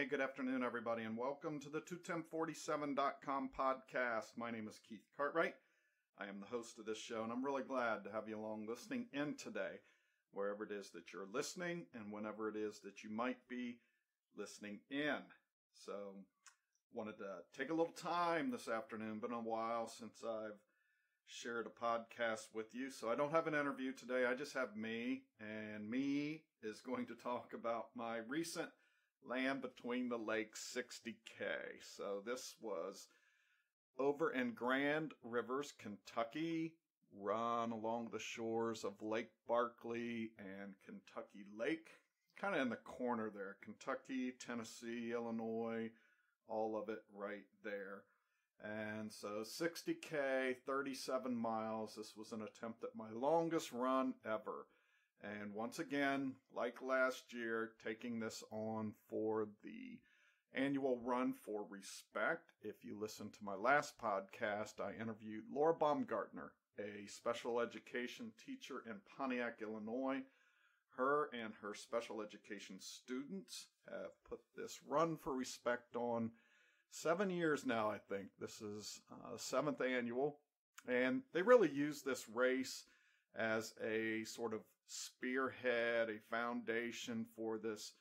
Hey, good afternoon, everybody, and welcome to the 21047.com podcast. My name is Keith Cartwright. I am the host of this show, and I'm really glad to have you along listening in today, wherever it is that you're listening and whenever it is that you might be listening in. So, wanted to take a little time this afternoon. Been a while since I've shared a podcast with you, so I don't have an interview today. I just have me, and me is going to talk about my recent Land Between the Lakes 60K. So this was over in Grand Rivers, Kentucky, run along the shores of Lake Barkley and Kentucky Lake, kind of in the corner there. Kentucky, Tennessee, Illinois, all of it right there. And so 60K, 37 miles. This was an attempt at my longest run ever. And once again, like last year, taking this on for the annual Run for Respect. If you listened to my last podcast, I interviewed Laura Baumgartner, a special education teacher in Pontiac, Illinois. Her and her special education students have put this Run for Respect on 7 years now, I think. This is the 7th annual. And they really use this race as a sort of spearhead, a foundation for this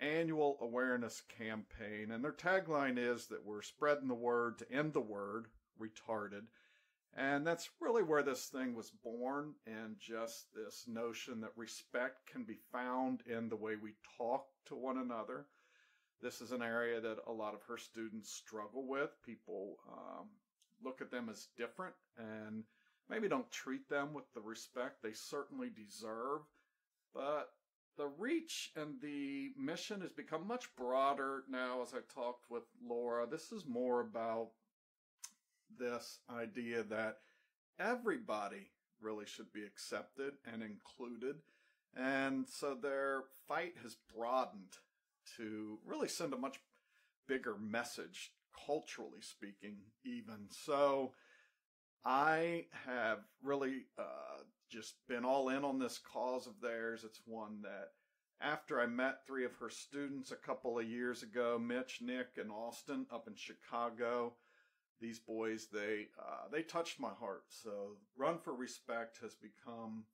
annual awareness campaign. And their tagline is that we're spreading the word to end the word, retarded. And that's really where this thing was born, and just this notion that respect can be found in the way we talk to one another. This is an area that a lot of her students struggle with. People look at them as different and maybe don't treat them with the respect they certainly deserve. But the reach and the mission has become much broader now as I talked with Laura. This is more about this idea that everybody really should be accepted and included. And so their fight has broadened to really send a much bigger message, culturally speaking, even. So I have really just been all in on this cause of theirs. It's one that after I met 3 of her students a couple of years ago, Mitch, Nick, and Austin up in Chicago, these boys, they touched my heart. So Run for Respect has become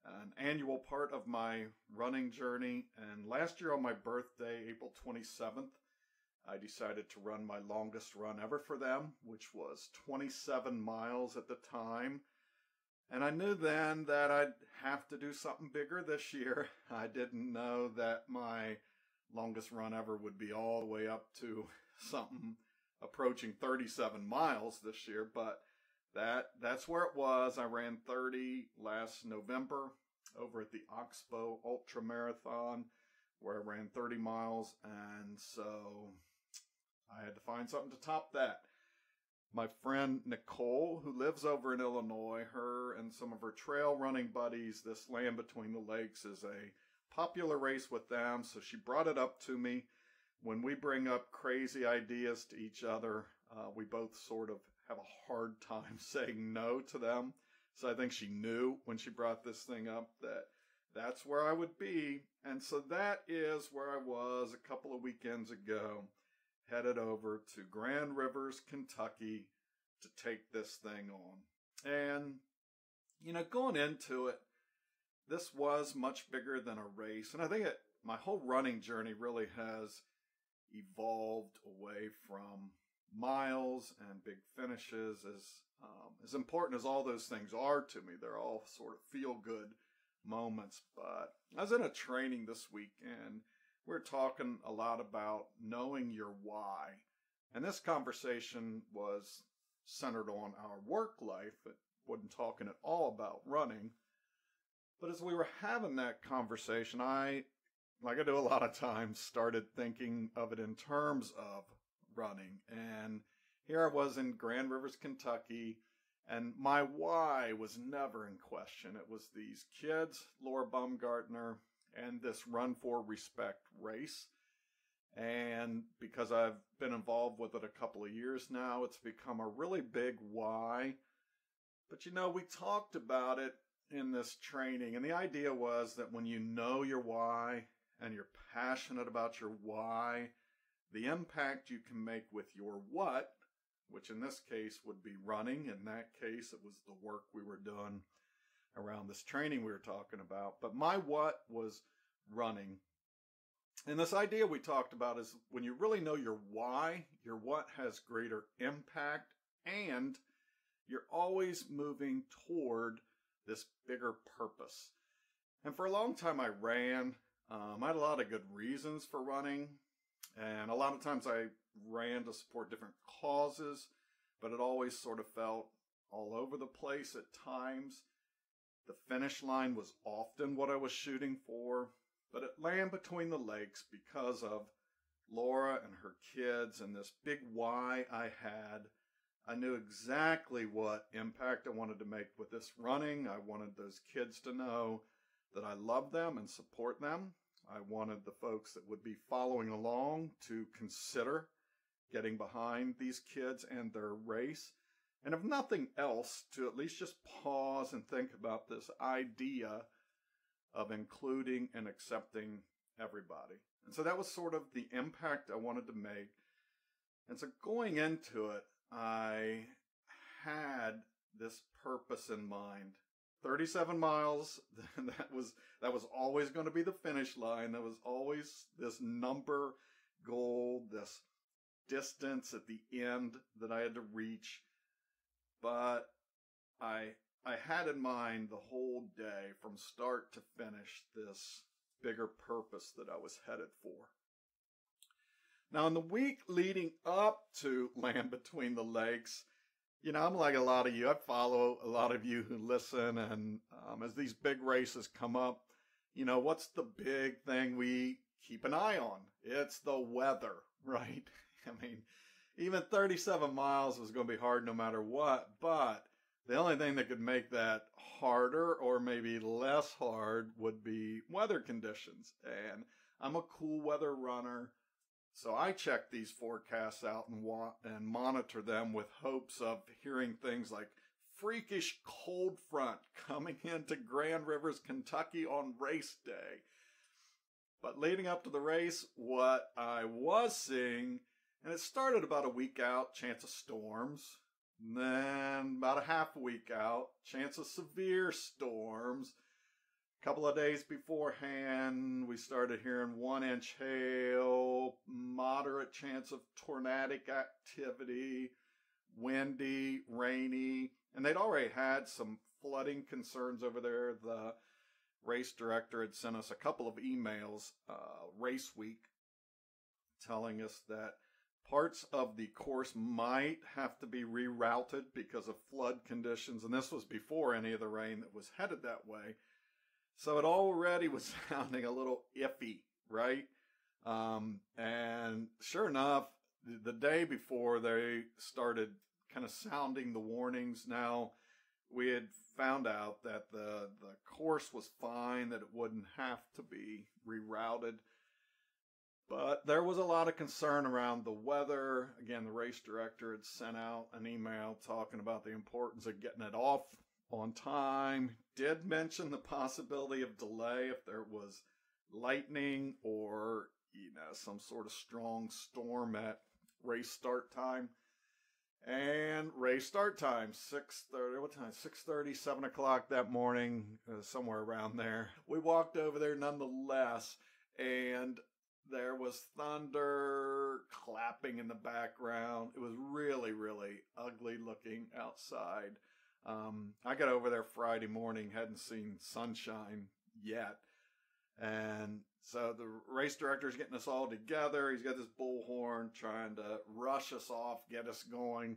an annual part of my running journey. And last year on my birthday, April 27th, I decided to run my longest run ever for them, which was 27 miles at the time. And I knew then that I'd have to do something bigger this year. I didn't know that my longest run ever would be all the way up to something approaching 37 miles this year, but that's where it was. I ran 30 last November over at the Oxbow Ultra Marathon, where I ran 30 miles, and so I had to find something to top that. My friend Nicole, who lives over in Illinois, her and some of her trail running buddies, this Land Between the Lakes is a popular race with them, so she brought it up to me. When we bring up crazy ideas to each other, we both sort of have a hard time saying no to them. So I think she knew when she brought this thing up that that's where I would be. And so that is where I was a couple of weekends ago, headed over to Grand Rivers, Kentucky to take this thing on. And, going into it, this was much bigger than a race. And I think my whole running journey really has evolved away from miles and big finishes. As important as all those things are to me, they're all sort of feel-good moments. But I was in a training this week, and we're talking a lot about knowing your why. And this conversation was centered on our work life. It wasn't talking at all about running. But as we were having that conversation, I, like I do a lot of times, started thinking of it in terms of running. And here I was in Grand Rivers, Kentucky, and my why was never in question. It was these kids, Laura Baumgartner, and this Run for Respect race. And because I've been involved with it a couple of years now, it's become a really big why. But we talked about it in this training, and the idea was that when you know your why and you're passionate about your why, the impact you can make with your what, which in this case would be running. In that case, it was the work we were doing around this training we were talking about. But my what was running. And this idea we talked about is when you really know your why, your what has greater impact, and you're always moving toward this bigger purpose. And for a long time I ran. I had a lot of good reasons for running. And a lot of times I ran to support different causes, but it always sort of felt all over the place at times. The finish line was often what I was shooting for, but it landed between the legs because of Laura and her kids and this big why I had. I knew exactly what impact I wanted to make with this running. I wanted those kids to know that I love them and support them. I wanted the folks that would be following along to consider getting behind these kids and their race. And if nothing else, to at least just pause and think about this idea of including and accepting everybody. And so that was sort of the impact I wanted to make. And so going into it, I had this purpose in mind. 37 miles, that was always going to be the finish line. That was always this number goal, this distance at the end that I had to reach. But I had in mind the whole day from start to finish this bigger purpose that I was headed for. Now in the week leading up to Land Between the Lakes, you know, I'm like a lot of you. I follow a lot of you who listen, and as these big races come up, you know, what's the big thing we keep an eye on? It's the weather, right? I mean, even 37 miles was going to be hard no matter what, but the only thing that could make that harder or maybe less hard would be weather conditions. And I'm a cool weather runner. So I check these forecasts out and monitor them with hopes of hearing things like freakish cold front coming into Grand Rivers, Kentucky on race day. But leading up to the race, what I was seeing, and it started about a week out, chance of storms. And then about a half a week out, chance of severe storms. Couple of days beforehand, we started hearing 1-inch hail, moderate chance of tornadic activity, windy, rainy, and they'd already had some flooding concerns over there. The race director had sent us a couple of emails race week telling us that parts of the course might have to be rerouted because of flood conditions, and this was before any of the rain that was headed that way. So it already was sounding a little iffy, right? And sure enough, the day before they started kind of sounding the warnings. Now, we had found out that the course was fine, that it wouldn't have to be rerouted. But there was a lot of concern around the weather. Again, the race director had sent out an email talking about the importance of getting it off on time. Did mention the possibility of delay if there was lightning or, you know, some sort of strong storm at race start time. And race start time, 6:30, what time? 6:30, 7 o'clock that morning, somewhere around there. We walked over there nonetheless, and there was thunder clapping in the background. It was really, really ugly looking outside. I got over there Friday morning, hadn't seen sunshine yet. And so the race director's getting us all together. He's got this bullhorn trying to rush us off, get us going.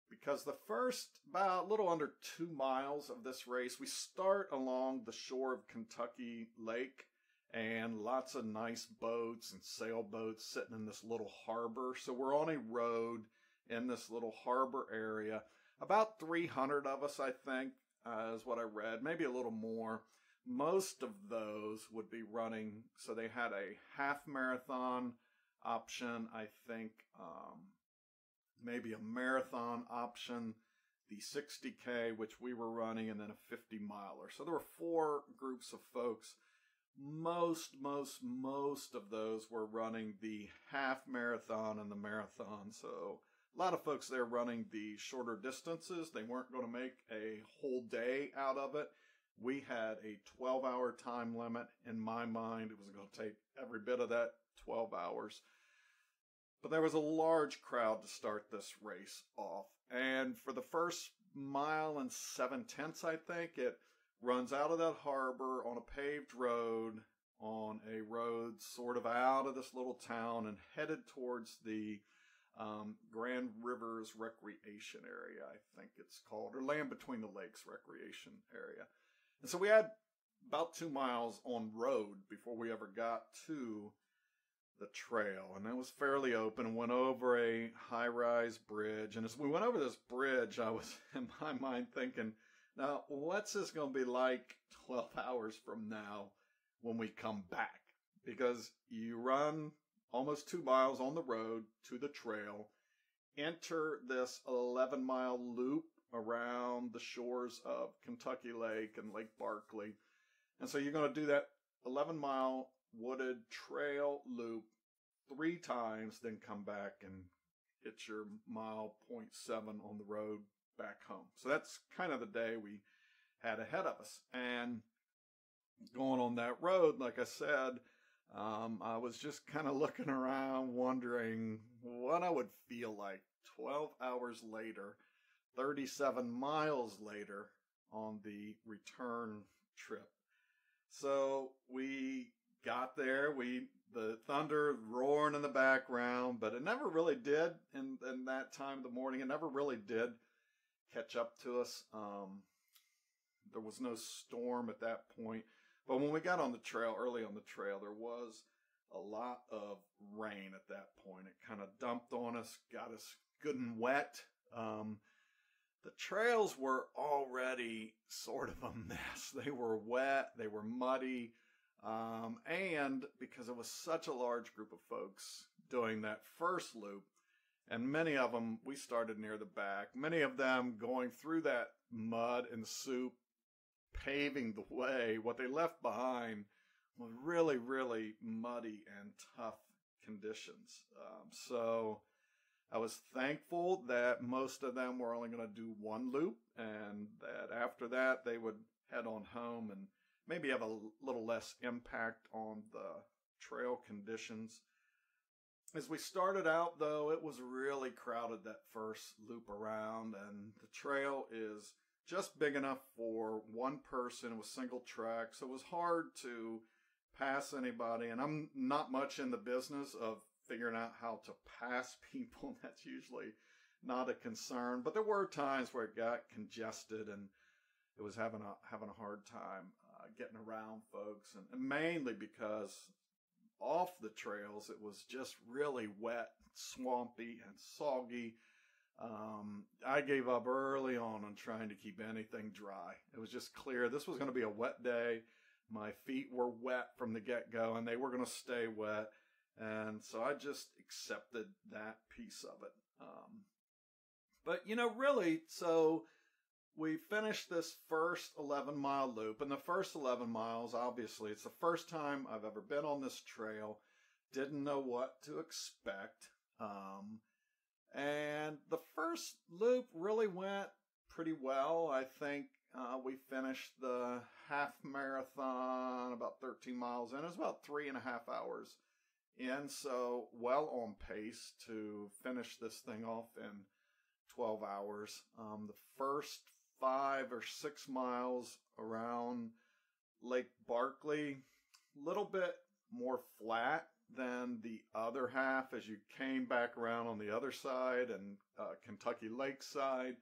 Because the first, about a little under 2 miles of this race, we start along the shore of Kentucky Lake. And lots of nice boats and sailboats sitting in this little harbor. So we're on a road in this little harbor area. About 300 of us, I think, is what I read. Maybe a little more. Most of those would be running. So they had a half marathon option, I think, maybe a marathon option, the 60K, which we were running, and then a 50 miler. So there were 4 groups of folks most of those were running the half marathon and the marathon. So a lot of folks there running the shorter distances. They weren't going to make a whole day out of it. We had a 12-hour time limit. In my mind, it was going to take every bit of that 12 hours. But there was a large crowd to start this race off. And for the first 1.7 miles, I think, it runs out of that harbor on a paved road, on a road sort of out of this little town and headed towards the Grand Rivers Recreation Area, I think it's called, or Land Between the Lakes Recreation Area. And so we had about 2 miles on road before we ever got to the trail, and it was fairly open and went over a high-rise bridge. And as we went over this bridge, I was in my mind thinking, now, what's this going to be like 12 hours from now when we come back? Because you run almost 2 miles on the road to the trail, enter this 11-mile loop around the shores of Kentucky Lake and Lake Barkley. And so you're going to do that 11-mile wooded trail loop 3 times, then come back and hit your 1.7 on the road back home. So that's kind of the day we had ahead of us. And going on that road, like I said, I was just kind of looking around, wondering what I would feel like 12 hours later, 37 miles later on the return trip. So we got there, the thunder roaring in the background, but it never really did in that time of the morning. It never really did catch up to us. There was no storm at that point. But when we got on the trail, early on the trail, there was a lot of rain at that point. It kind of dumped on us, got us good and wet. The trails were already sort of a mess. They were wet, they were muddy, and because it was such a large group of folks doing that first loop, and many of them, we started near the back, many of them going through that mud and soup, paving the way. What they left behind was really, really muddy and tough conditions. So I was thankful that most of them were only going to do one loop, and that after that they would head on home and maybe have a little less impact on the trail conditions. As we started out, though, it was really crowded that first loop around, and the trail is just big enough for one person with single track, so it was hard to pass anybody. And I'm not much in the business of figuring out how to pass people. That's usually not a concern, but there were times where it got congested and it was having a hard time getting around folks, and mainly because off the trails it was just really wet, swampy, and soggy. I gave up early on trying to keep anything dry. It was just clear this was going to be a wet day. My feet were wet from the get-go, and they were going to stay wet. And so I just accepted that piece of it. But, really, so we finished this first 11-mile loop. And the first 11 miles, obviously, it's the first time I've ever been on this trail. Didn't know what to expect. And the first loop really went pretty well. I think we finished the half marathon about 13 miles in. It was about 3.5 hours in, so well on pace to finish this thing off in 12 hours. The first 5 or 6 miles around Lake Barkley, a little bit more flat than the other half as you came back around on the other side and Kentucky Lake side.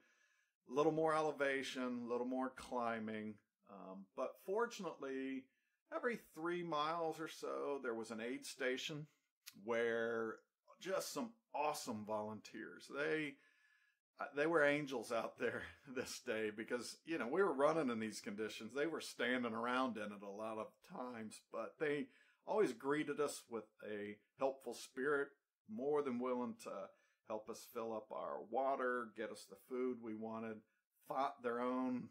A little more elevation, a little more climbing. But fortunately, every 3 miles or so, there was an aid station where just some awesome volunteers. They were angels out there this day because, we were running in these conditions. They were standing around in it a lot of times, but they always greeted us with a helpful spirit, more than willing to help us fill up our water, get us the food we wanted, fought their own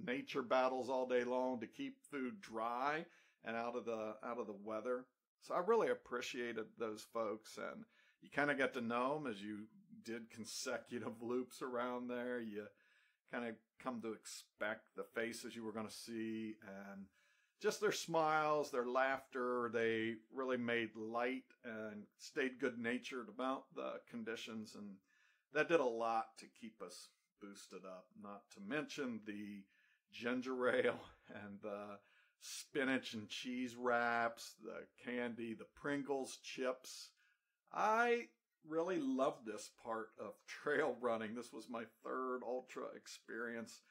nature battles all day long to keep food dry and out of the weather. So I really appreciated those folks, and you kind of get to know them as you did consecutive loops around there. You kind of come to expect the faces you were going to see, and just their smiles, their laughter. They really made light and stayed good-natured about the conditions, and that did a lot to keep us boosted up. Not to mention the ginger ale and the spinach and cheese wraps, the candy, the Pringles chips. I really loved this part of trail running. This was my third ultra experience.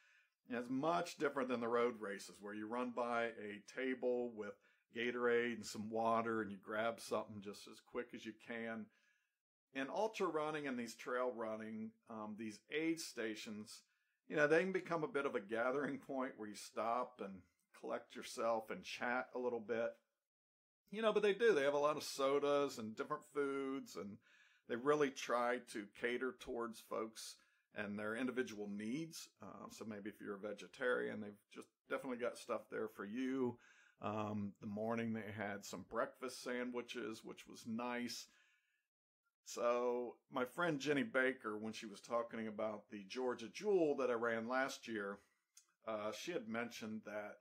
It's much different than the road races where you run by a table with Gatorade and some water and you grab something just as quick as you can. In ultra running and these trail running, these aid stations, they can become a bit of a gathering point where you stop and collect yourself and chat a little bit. But they do. They have a lot of sodas and different foods, and they really try to cater towards folks and their individual needs. So maybe if you're a vegetarian, they've just definitely got stuff there for you. The morning they had some breakfast sandwiches, which was nice. So my friend Jenny Baker, when she was talking about the Georgia Jewel that I ran last year, she had mentioned that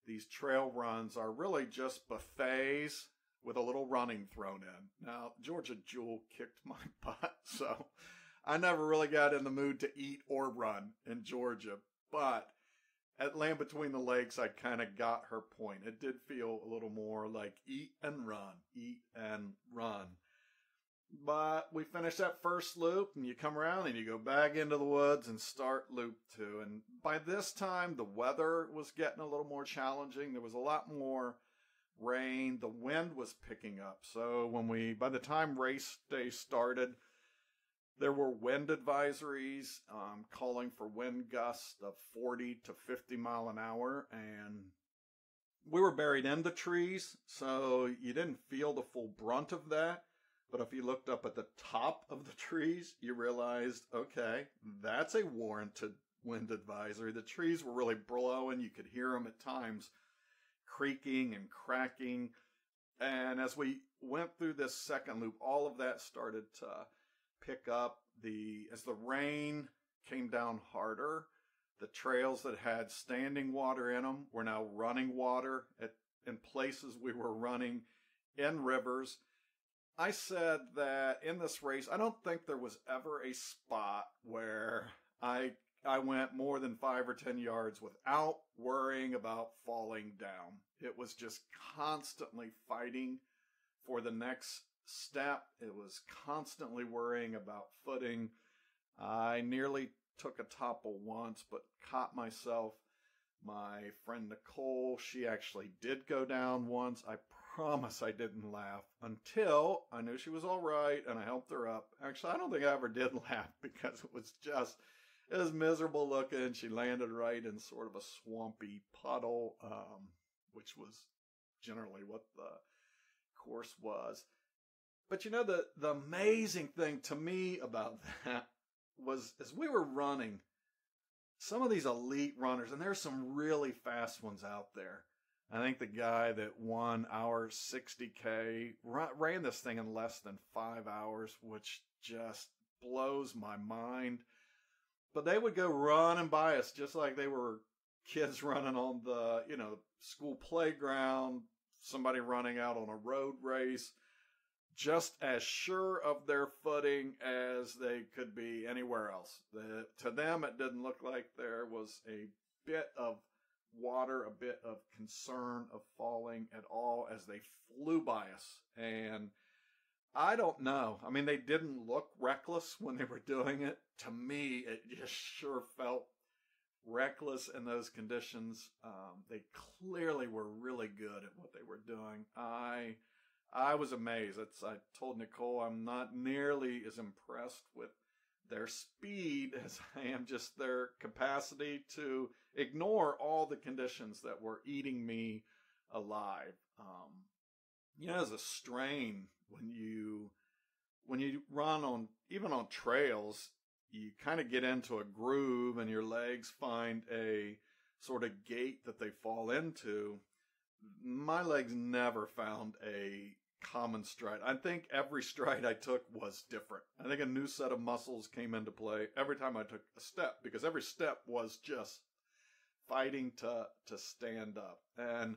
these trail runs are really just buffets with a little running thrown in. Now, Georgia Jewel kicked my butt, so I never really got in the mood to eat or run in Georgia. But at Land Between the Lakes, I kind of got her point. It did feel a little more like eat and run. But we finished that first loop, and you come around and you go back into the woods and start loop 2. And by this time, the weather was getting a little more challenging. There was a lot more rain. The wind was picking up. So by the time race day started, there were wind advisories calling for wind gusts of 40 to 50 mile an hour. And we were buried in the trees, so you didn't feel the full brunt of that. But if you looked up at the top of the trees, you realized, okay, that's a warranted wind advisory. The trees were really blowing. You could hear them at times creaking and cracking. And as we went through this second loop, all of that started to pick up. As the rain came down harder, the trails that had standing water in them were now running water. In places we were running in rivers. I said that in this race, I don't think there was ever a spot where I went more than 5 or 10 yards without worrying about falling down. It was just constantly fighting for the next step. It was constantly worrying about footing. I nearly took a topple once, but caught myself. My friend Nicole, she actually did go down once. I promise I didn't laugh until I knew she was all right and I helped her up. Actually, I don't think I ever did laugh because it was miserable looking. She landed right in sort of a swampy puddle, which was generally what the course was. But the amazing thing to me about that was as we were running, some of these elite runners, and there's some really fast ones out there. I think the guy that won our 60K ran this thing in less than 5 hours, which just blows my mind. But they would go running by us just like they were kids running on the, school playground, somebody running out on a road race, just as sure of their footing as they could be anywhere else. To them, it didn't look like there was a bit of water, a bit of concern of falling at all as they flew by us. And I don't know. I mean, they didn't look reckless when they were doing it. To me, it just sure felt reckless in those conditions. They clearly were really good at what they were doing. I was amazed. I told Nicole I'm not nearly as impressed with their speed as I am just their capacity to ignore all the conditions that were eating me alive. There's a strain when you run even on trails, you kind of get into a groove and your legs find a sort of gait that they fall into. my legs never found a common stride. I think every stride I took was different. I think a new set of muscles came into play every time I took a step, because every step was just fighting to stand up. And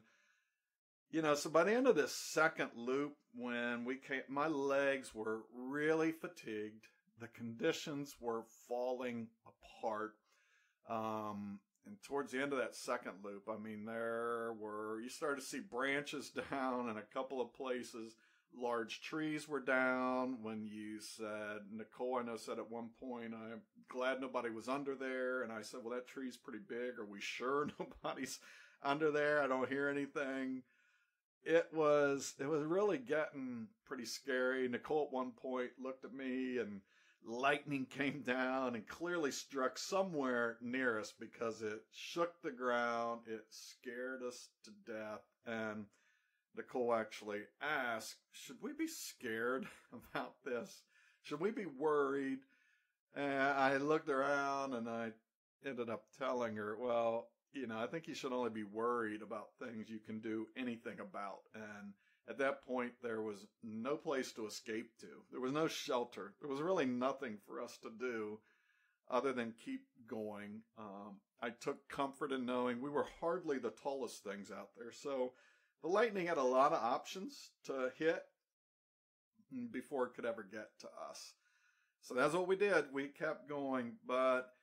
so by the end of this second loop, when we came, my legs were really fatigued. The conditions were falling apart. And towards the end of that second loop, I mean, you started to see branches down in a couple of places. Large trees were down. When you said, Nicole, I know, said at one point, I'm glad nobody was under there. And I said, well, that tree's pretty big. Are we sure nobody's under there? I don't hear anything. It was really getting pretty scary. Nicole at one point looked at me, and lightning came down and clearly struck somewhere near us, because it shook the ground. It scared us to death. And Nicole actually asked, should we be scared about this? Should we be worried? And I looked around and I ended up telling her, well, I think you should only be worried about things you can do anything about. And at that point, there was no place to escape to. There was no shelter. There was really nothing for us to do other than keep going. I took comfort in knowing we were hardly the tallest things out there. So the lightning had a lot of options to hit before it could ever get to us. So that's what we did. We kept going. But,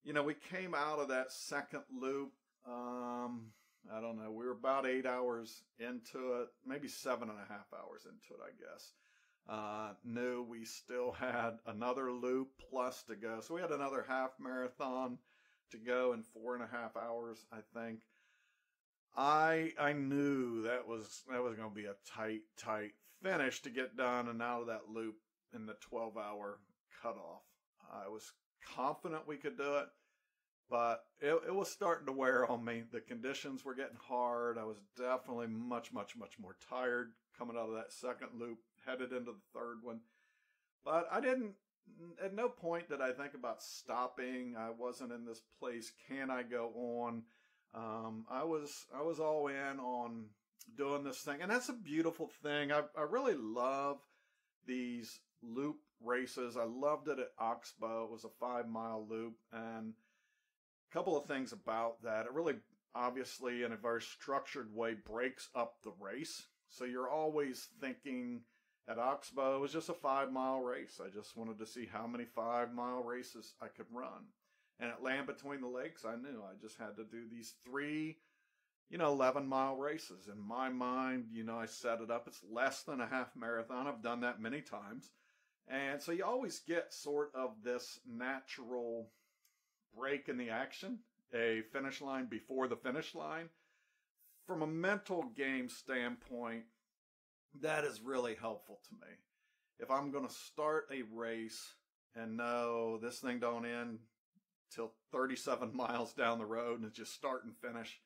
we came out of that second loop. I don't know. We were about 8 hours into it, maybe 7.5 hours into it, I guess. Knew we still had another loop plus to go. So we had another half marathon to go in 4.5 hours, I think. I knew that was going to be a tight finish to get done and out of that loop in the 12-hour cutoff. I was confident we could do it. But it was starting to wear on me. The conditions were getting hard. I was definitely much, much, much more tired coming out of that second loop, headed into the third one. But at no point did I think about stopping. I wasn't in this place, can I go on? I was all in on doing this thing. And that's a beautiful thing. I really love these loop races. I loved it at Oxbow. It was a 5-mile loop. And couple of things about that. It really, obviously, in a very structured way, breaks up the race. So you're always thinking, at Oxbow, it was just a 5-mile race. I just wanted to see how many 5-mile races I could run. And at Land Between the Lakes, I knew I just had to do these 3, 11-mile races. In my mind, I set it up. It's less than a half marathon. I've done that many times. And so you always get sort of this natural break in the action, a finish line before the finish line. From a mental game standpoint, that is really helpful to me. If I'm going to start a race and know this thing don't end till 37 miles down the road and it's just start and finish,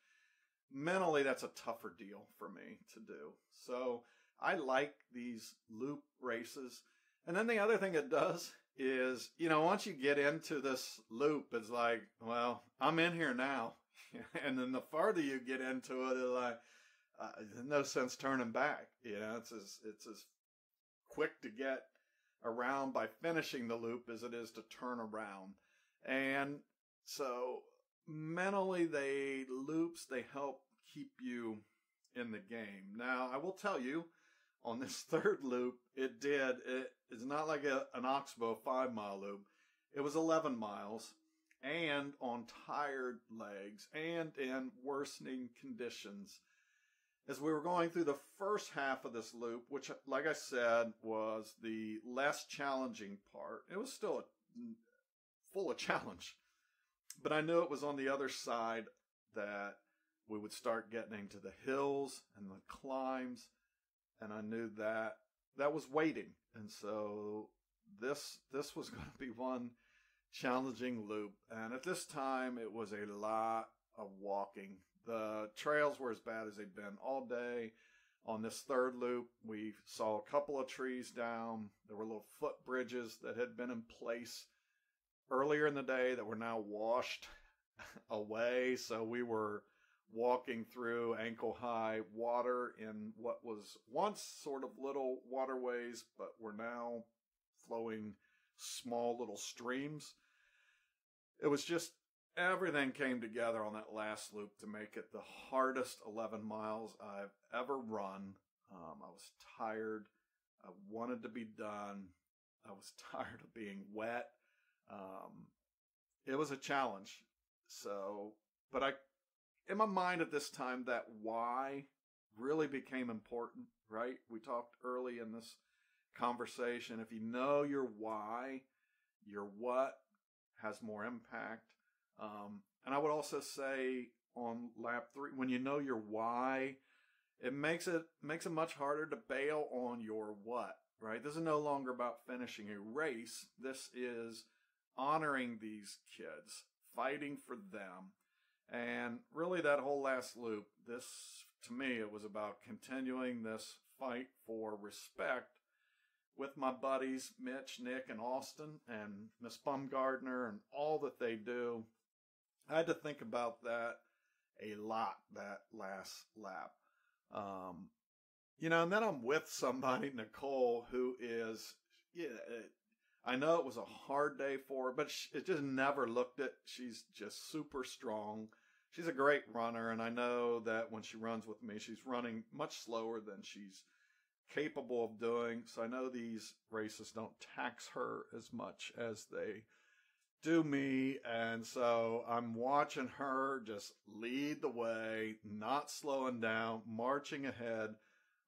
mentally that's a tougher deal for me to do. So I like these loop races. And then the other thing it does is, once you get into this loop, it's like, well, I'm in here now. And then the farther you get into it, it's like, there's no sense turning back. It's as quick to get around by finishing the loop as it is to turn around. And so mentally, they help keep you in the game. Now, I will tell you, on this third loop, it's not like an Oxbow 5-mile loop. It was 11 miles and on tired legs and in worsening conditions. As we were going through the first half of this loop, which, like I said, was the less challenging part, it was still full of challenge. But I knew it was on the other side that we would start getting into the hills and the climbs. And I knew that was waiting. And so this was going to be one challenging loop. And at this time, it was a lot of walking. The trails were as bad as they'd been all day. On this third loop, we saw a couple of trees down. There were little footbridges that had been in place earlier in the day that were now washed away. So we were walking through ankle-high water in what was once sort of little waterways, but were now flowing small little streams. It was just, everything came together on that last loop to make it the hardest 11 miles I've ever run. I was tired. I wanted to be done. I was tired of being wet. It was a challenge. So, but in my mind at this time, that why really became important, right? We talked early in this conversation. If you know your why, your what has more impact. And I would also say on lap 3, when you know your why, it makes it much harder to bail on your what, right? This is no longer about finishing a race. This is honoring these kids, fighting for them. And really that whole last loop, this, to me, it was about continuing this fight for respect with my buddies, Mitch, Nick, and Austin, and Miss Bumgardner, and all that they do. I had to think about that a lot, that last lap. And then I'm with somebody, Nicole, who is, I know it was a hard day for her, but it just never looked it. She's just super strong. She's a great runner, and I know that when she runs with me, she's running much slower than she's capable of doing. So I know these races don't tax her as much as they do me. And so I'm watching her just lead the way, not slowing down, marching ahead.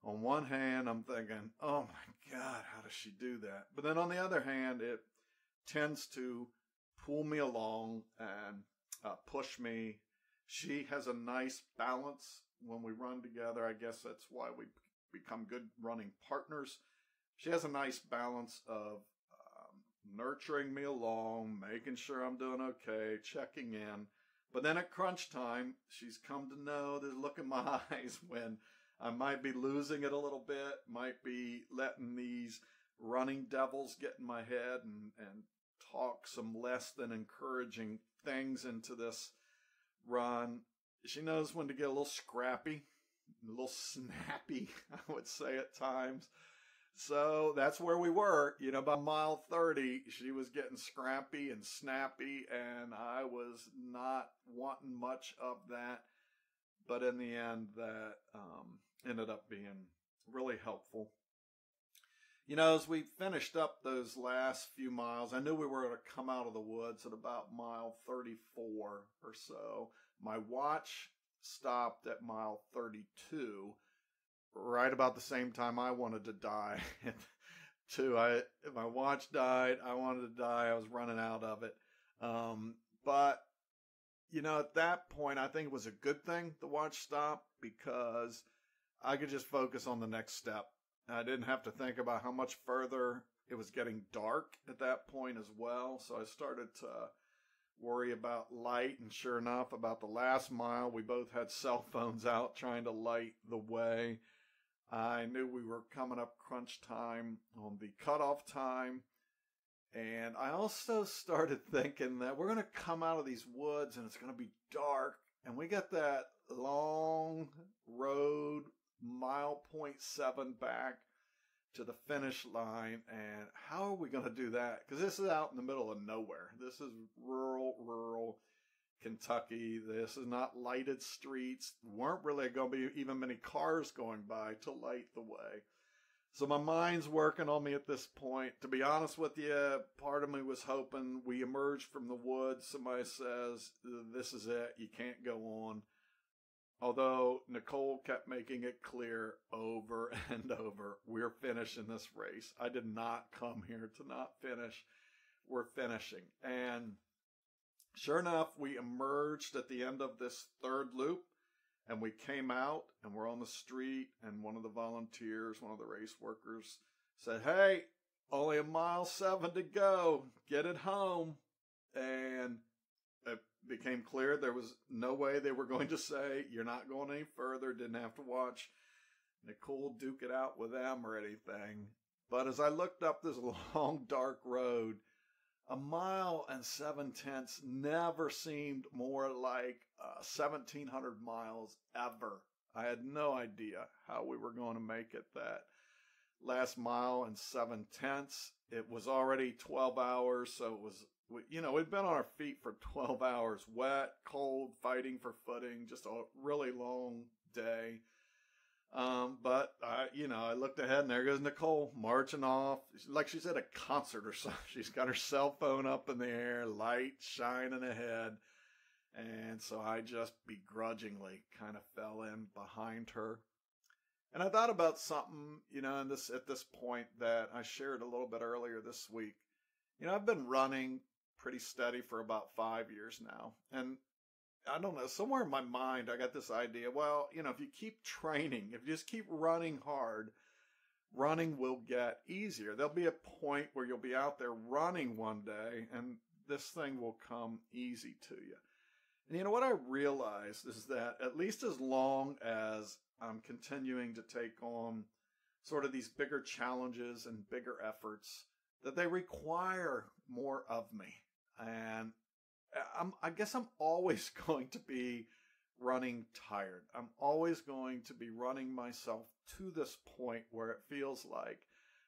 On one hand, I'm thinking, oh my God, how does she do that? But then on the other hand, it tends to pull me along and push me. She has a nice balance when we run together. I guess that's why we become good running partners. She has a nice balance of nurturing me along, making sure I'm doing okay, checking in. But then at crunch time, she's come to know, there's a look in my eyes when I might be losing it a little bit, might be letting these running devils get in my head and talk some less than encouraging things into this run. She knows when to get a little scrappy, a little snappy, I would say at times. So that's where we were. By mile 30, she was getting scrappy and snappy, and I was not wanting much of that. But in the end, that ended up being really helpful. As we finished up those last few miles, I knew we were going to come out of the woods at about mile 34 or so. My watch stopped at mile 32, right about the same time I wanted to die. My watch died. I wanted to die. I was running out of it. But at that point, I think it was a good thing the watch stopped because I could just focus on the next step. I didn't have to think about how much further. It was getting dark at that point as well. So I started to worry about light. And sure enough, about the last mile, we both had cell phones out trying to light the way. I knew we were coming up crunch time on the cutoff time. And I also started thinking that we're going to come out of these woods and it's going to be dark. And we got that long road, 1.7 back to the finish line. And how are we going to do that? Because this is out in the middle of nowhere. This is rural Kentucky. This is not lighted streets. Weren't really going to be even many cars going by to light the way. So my mind's working on me at this point. To be honest with you, part of me was hoping we emerged from the woods. Somebody says, this is it. You can't go on. Although Nicole kept making it clear over and over, we're finishing this race. I did not come here to not finish. We're finishing. And sure enough, we emerged at the end of this third loop. And we came out and we're on the street, and one of the volunteers, one of the race workers said, hey, only 1.7 miles to go. Get it home. And it became clear there was no way they were going to say, you're not going any further. Didn't have to watch Nicole duke it out with them or anything. But as I looked up this long, dark road, 1.7 miles never seemed more like 1,700 miles ever. I had no idea how we were going to make it that last 1.7 miles. It was already 12 hours, so it was, we'd been on our feet for 12 hours, wet, cold, fighting for footing, just a really long day. But I looked ahead and there goes Nicole marching off. Like she's at a concert or something. She's got her cell phone up in the air, light shining ahead. And so I just begrudgingly kind of fell in behind her. And I thought about something, at this point that I shared a little bit earlier this week. I've been running pretty steady for about 5 years now. And I don't know, somewhere in my mind, I got this idea, well, if you keep training, if you just keep running hard, running will get easier. There'll be a point where you'll be out there running one day and this thing will come easy to you. And what I realized is that at least as long as I'm continuing to take on sort of these bigger challenges and bigger efforts, that they require more of me. And I guess I'm always going to be running tired. I'm always going to be running myself to this point where it feels like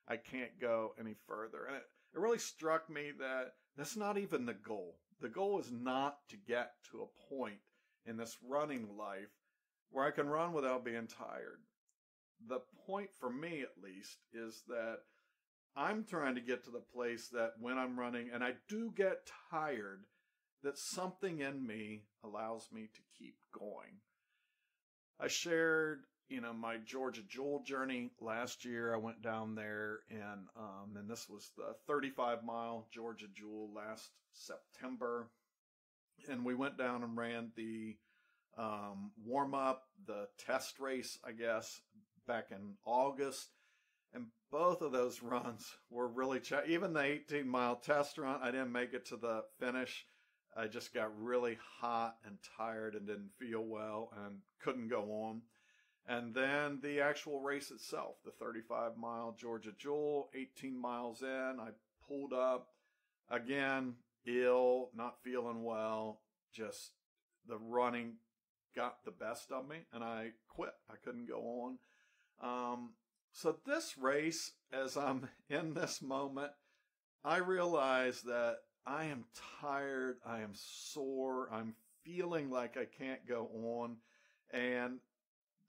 I can't go any further. And it really struck me that that's not even the goal. The goal is not to get to a point in this running life where I can run without being tired. The point for me, at least, is that I'm trying to get to the place that when I'm running and I do get tired, that something in me allows me to keep going. I shared, my Georgia Jewel journey last year. I went down there and this was the 35-mile Georgia Jewel last September. And we went down and ran the warm-up, the test race, I guess, back in August. And both of those runs were really even the 18-mile test run, I didn't make it to the finish. I just got really hot and tired and didn't feel well and couldn't go on. And then the actual race itself, the 35-mile Georgia Jewel, 18 miles in, I pulled up, again, ill, not feeling well, just the running got the best of me and I quit. I couldn't go on. So this race, as I'm in this moment, I realize that I am tired, I am sore, I'm feeling like I can't go on, and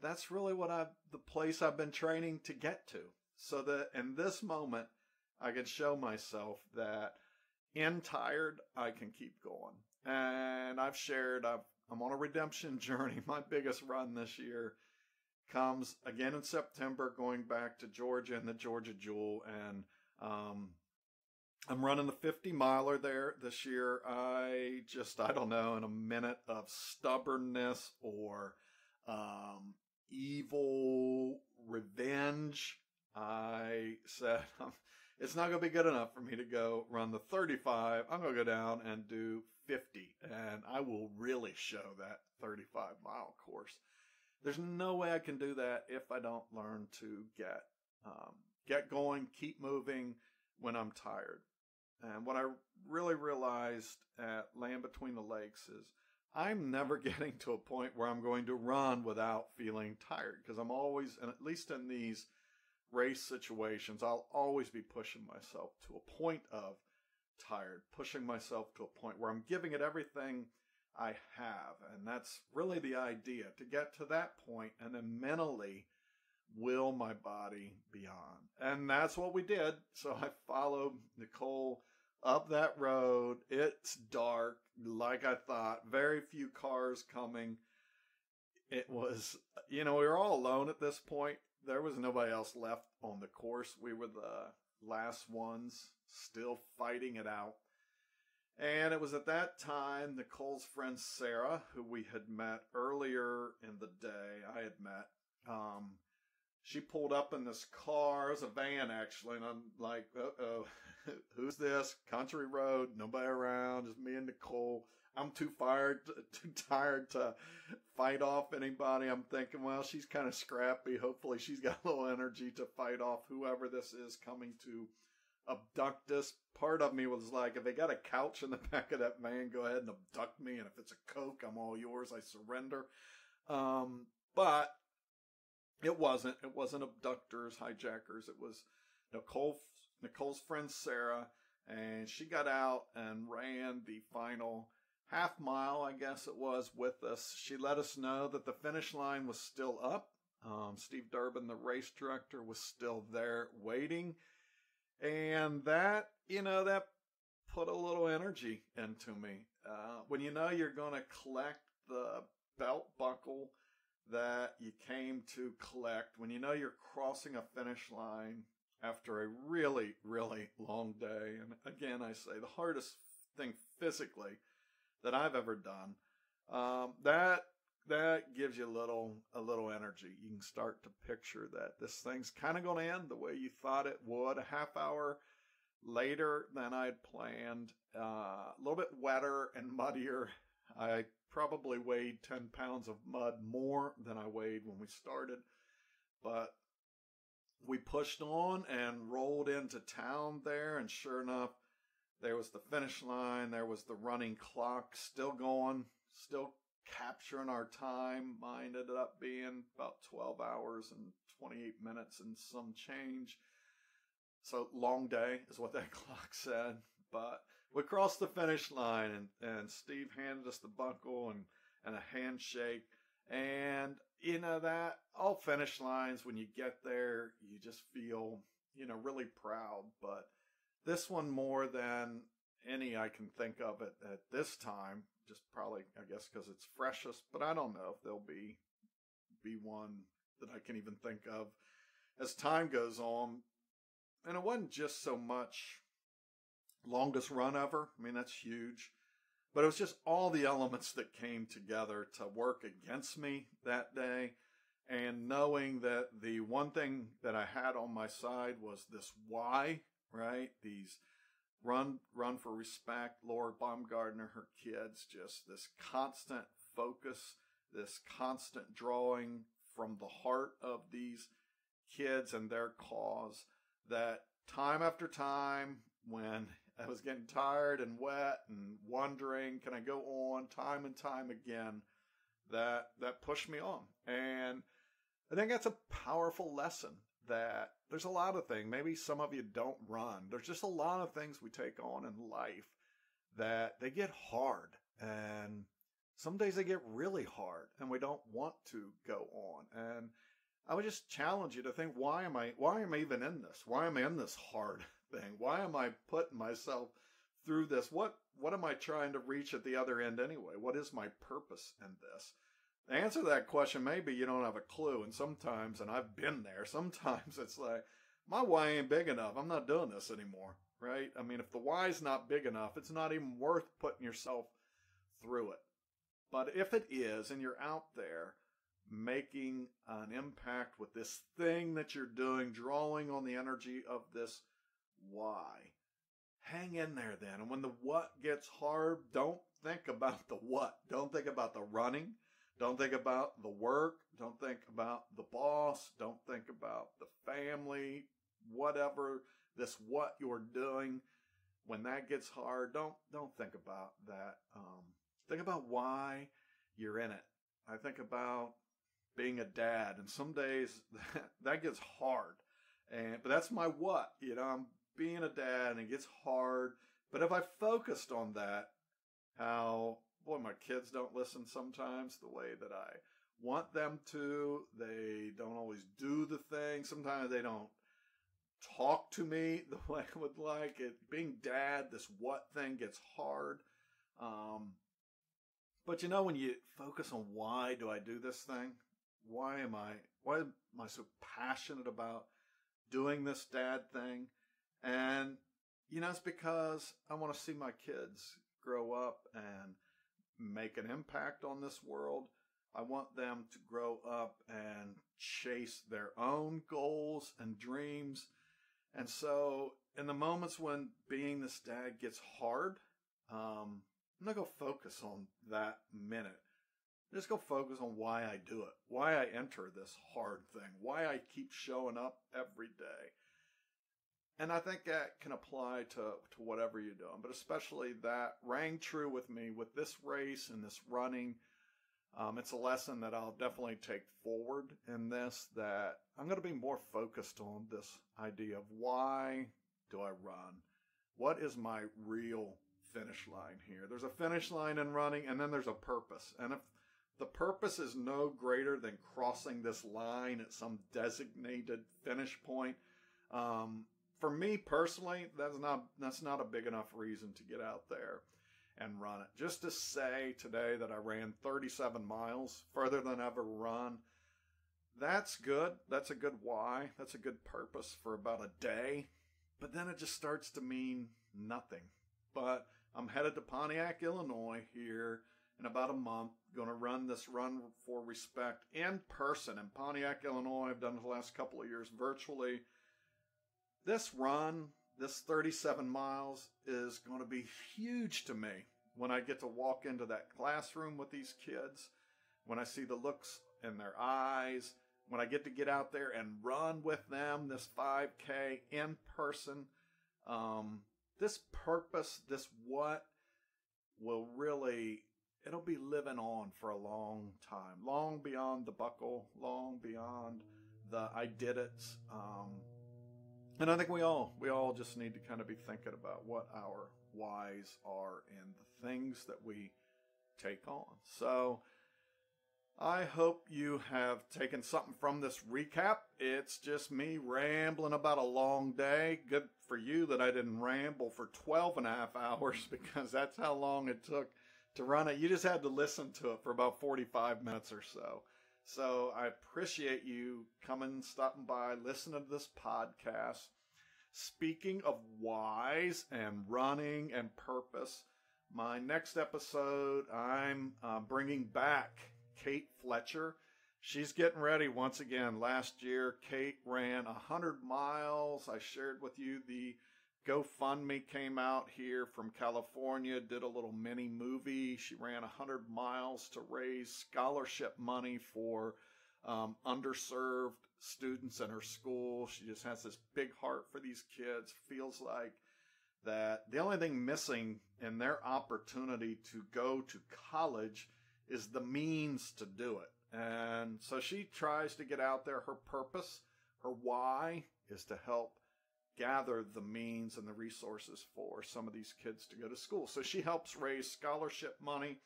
that's really the place I've been training to get to, so that in this moment, I can show myself that in tired, I can keep going. And I've shared, I'm on a redemption journey. My biggest run this year comes again in September, going back to Georgia and the Georgia Jewel, and I'm running the 50-miler there this year. I don't know, in a minute of stubbornness or evil revenge, I said, it's not going to be good enough for me to go run the 35. I'm going to go down and do 50, and I will really show that 35-mile course. There's no way I can do that if I don't learn to get going, keep moving when I'm tired. And what I really realized at Land Between the Lakes is I'm never getting to a point where I'm going to run without feeling tired, because I'm always, and at least in these race situations, I'll always be pushing myself to a point of tired, pushing myself to a point where I'm giving it everything I have. And that's really the idea, to get to that point and then mentally will my body be on. And that's what we did. So I followed Nicole up that road. It's dark, like I thought, very few cars coming. It was, we were all alone at this point. There was nobody else left on the course. We were the last ones still fighting it out. And it was at that time Nicole's friend Sarah, who we had met earlier in the day, I had met, she pulled up in this car. It was a van, actually, and I'm like, uh-oh, who's this? Country road, nobody around, just me and Nicole. I'm too tired to fight off anybody. I'm thinking, well, she's kind of scrappy. Hopefully she's got a little energy to fight off whoever this is coming to abduct us, part of me was like, if they got a couch in the back of that van, go ahead and abduct me. And if it's a Coke, I'm all yours. I surrender. But it wasn't. It wasn't abductors, hijackers. It was Nicole's friend Sarah, and she got out and ran the final half mile, I guess it was, with us. She let us know that the finish line was still up. Steve Durbin, the race director, was still there waiting. And that, that put a little energy into me. When you know you're going to collect the belt buckle that you came to collect, when you know you're crossing a finish line after a really, really long day, and again, I say the hardest thing physically that I've ever done, that gives you a little energy. You can start to picture that this thing's kind of going to end the way you thought it would. A half hour later than I'd planned, a little bit wetter and muddier. I probably weighed 10 pounds of mud more than I weighed when we started, but we pushed on and rolled into town there, and sure enough, there was the finish line. There was the running clock still going, still capturing our time. Mine ended up being about 12 hours and 28 minutes and some change. So long day is what that clock said. But we crossed the finish line, and Steve handed us the buckle and a handshake. And, that all finish lines, when you get there, you just feel, really proud. But this one more than any I can think of at this time, just probably, I guess, because it's freshest. But I don't know if there'll be one that I can even think of as time goes on. And it wasn't just so much longest run ever. I mean, that's huge. But it was just all the elements that came together to work against me that day. And knowing that the one thing that I had on my side was this why, right? These run for respect, Laura Baumgardner, her kids, just this constant focus, this constant drawing from the heart of these kids and their cause, that time after time, when I was getting tired and wet and wondering, can I go on, time and time again, that pushed me on. And I think that's a powerful lesson, that there's a lot of things. Maybe some of you don't run. There's just a lot of things we take on in life that they get hard. And some days they get really hard and we don't want to go on. And I would just challenge you to think, why am I even in this? Why am I in this hard thing? Why am I putting myself through this? What am I trying to reach at the other end anyway? What is my purpose in this? The answer to that question, maybe you don't have a clue. And sometimes, and I've been there, sometimes it's like, my why ain't big enough. I'm not doing this anymore, right? I mean, if the why's not big enough, it's not even worth putting yourself through it. But if it is, and you're out there making an impact with this thing that you're doing, drawing on the energy of this why, hang in there then. And when the what gets hard, don't think about the what. Don't think about the running. Don't think about the work. Don't think about the boss. Don't think about the family, whatever this what you're doing. When that gets hard, don't think about that. Think about why you're in it. I think about being a dad, and some days that gets hard. But that's my what. I'm being a dad and it gets hard. But if I focused on that, how, boy, my kids don't listen sometimes the way that I want them to. They don't always do the thing. Sometimes they don't talk to me the way I would like it. Being dad, this what thing gets hard. But when you focus on why do I do this thing? Why am I so passionate about doing this dad thing? And, it's because I want to see my kids grow up and make an impact on this world. I want them to grow up and chase their own goals and dreams. And so in the moments when being this dad gets hard, I'm not going to focus on that minute. Just go focus on why I do it, why I enter this hard thing, why I keep showing up every day. And I think that can apply to whatever you're doing, but especially that rang true with me with this race and this running. It's a lesson that I'll definitely take forward in this, that I'm going to be more focused on this idea of why do I run? What is my real finish line here? There's a finish line in running, and then there's a purpose. And if the purpose is no greater than crossing this line at some designated finish point, for me personally, that's not a big enough reason to get out there and run it. Just to say today that I ran 37 miles, further than I ever run, that's good. That's a good why. That's a good purpose for about a day. But then it just starts to mean nothing. But I'm headed to Pontiac, Illinois here in about a month. Going to run this Run for Respect in person in Pontiac, Illinois. I've done it the last couple of years virtually. This run, this 37 miles, is going to be huge to me when I get to walk into that classroom with these kids, when I see the looks in their eyes, when I get out there and run with them this 5K in person. This purpose, this what, will really, it'll be living on for a long time, long beyond the buckle, long beyond the I did it. And I think we all just need to kind of be thinking about what our whys are in the things that we take on. So I hope you have taken something from this recap. It's just me rambling about a long day. Good for you that I didn't ramble for 12 and a half hours, because that's how long it took to run it. You just had to listen to it for about 45 minutes or so. So I appreciate you coming, stopping by, listening to this podcast. Speaking of whys and running and purpose, my next episode, I'm bringing back Kate Fletcher. She's getting ready once again. Last year, Kate ran 100 miles. I shared with you the GoFundMe came out here from California, did a little mini movie. She ran 100 miles to raise scholarship money for underserved students in her school. She just has this big heart for these kids. Feels like that the only thing missing in their opportunity to go to college is the means to do it. And so she tries to get out there. Her purpose, her why, is to help gather the means and the resources for some of these kids to go to school. So she helps raise scholarship money.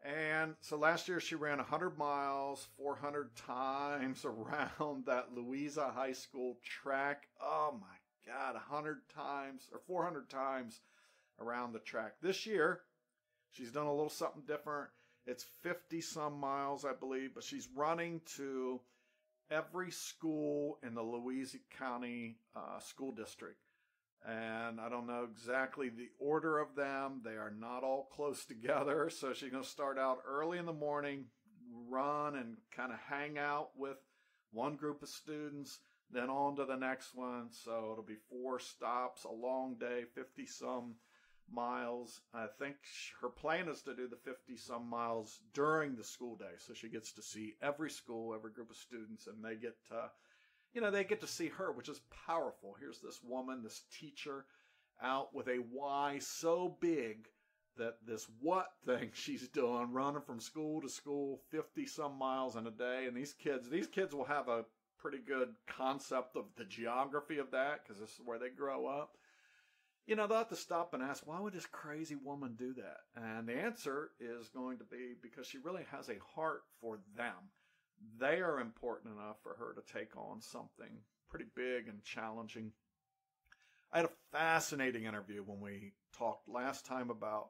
And so last year she ran 100 miles, 400 times around that Louisa High School track. Oh my God, 100 times or 400 times around the track. This year, she's done a little something different. It's 50 some miles, I believe, but she's running to every school in the Louisa County school district. And I don't know exactly the order of them. They are not all close together. So she's going to start out early in the morning, run and kind of hang out with one group of students, then on to the next one. So it'll be 4 stops, a long day, 50 some miles. I think her plan is to do the 50 some miles during the school day. So she gets to see every school, every group of students, and they get to, they get to see her, which is powerful. Here's this woman, this teacher, out with a why so big that this what thing she's doing, running from school to school, 50 some miles in a day. And these kids will have a pretty good concept of the geography of that, because this is where they grow up. They'll have to stop and ask, why would this crazy woman do that? And the answer is going to be because she really has a heart for them. They are important enough for her to take on something pretty big and challenging. I had a fascinating interview when we talked last time about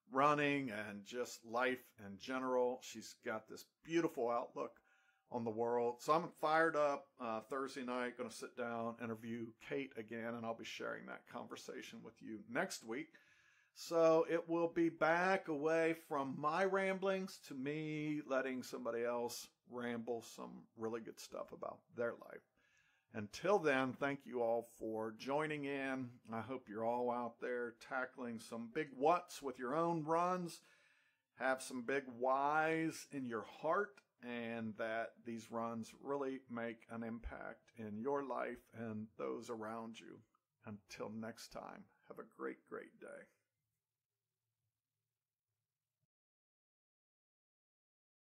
running and just life in general. She's got this beautiful outlook on the world. So I'm fired up. Thursday night, going to sit down, interview Kate again, and I'll be sharing that conversation with you next week. So it will be back away from my ramblings to me letting somebody else ramble some really good stuff about their life. Until then, thank you all for joining in. I hope you're all out there tackling some big whats with your own runs. Have some big whys in your heart, and that these runs really make an impact in your life and those around you. Until next time, have a great, great day.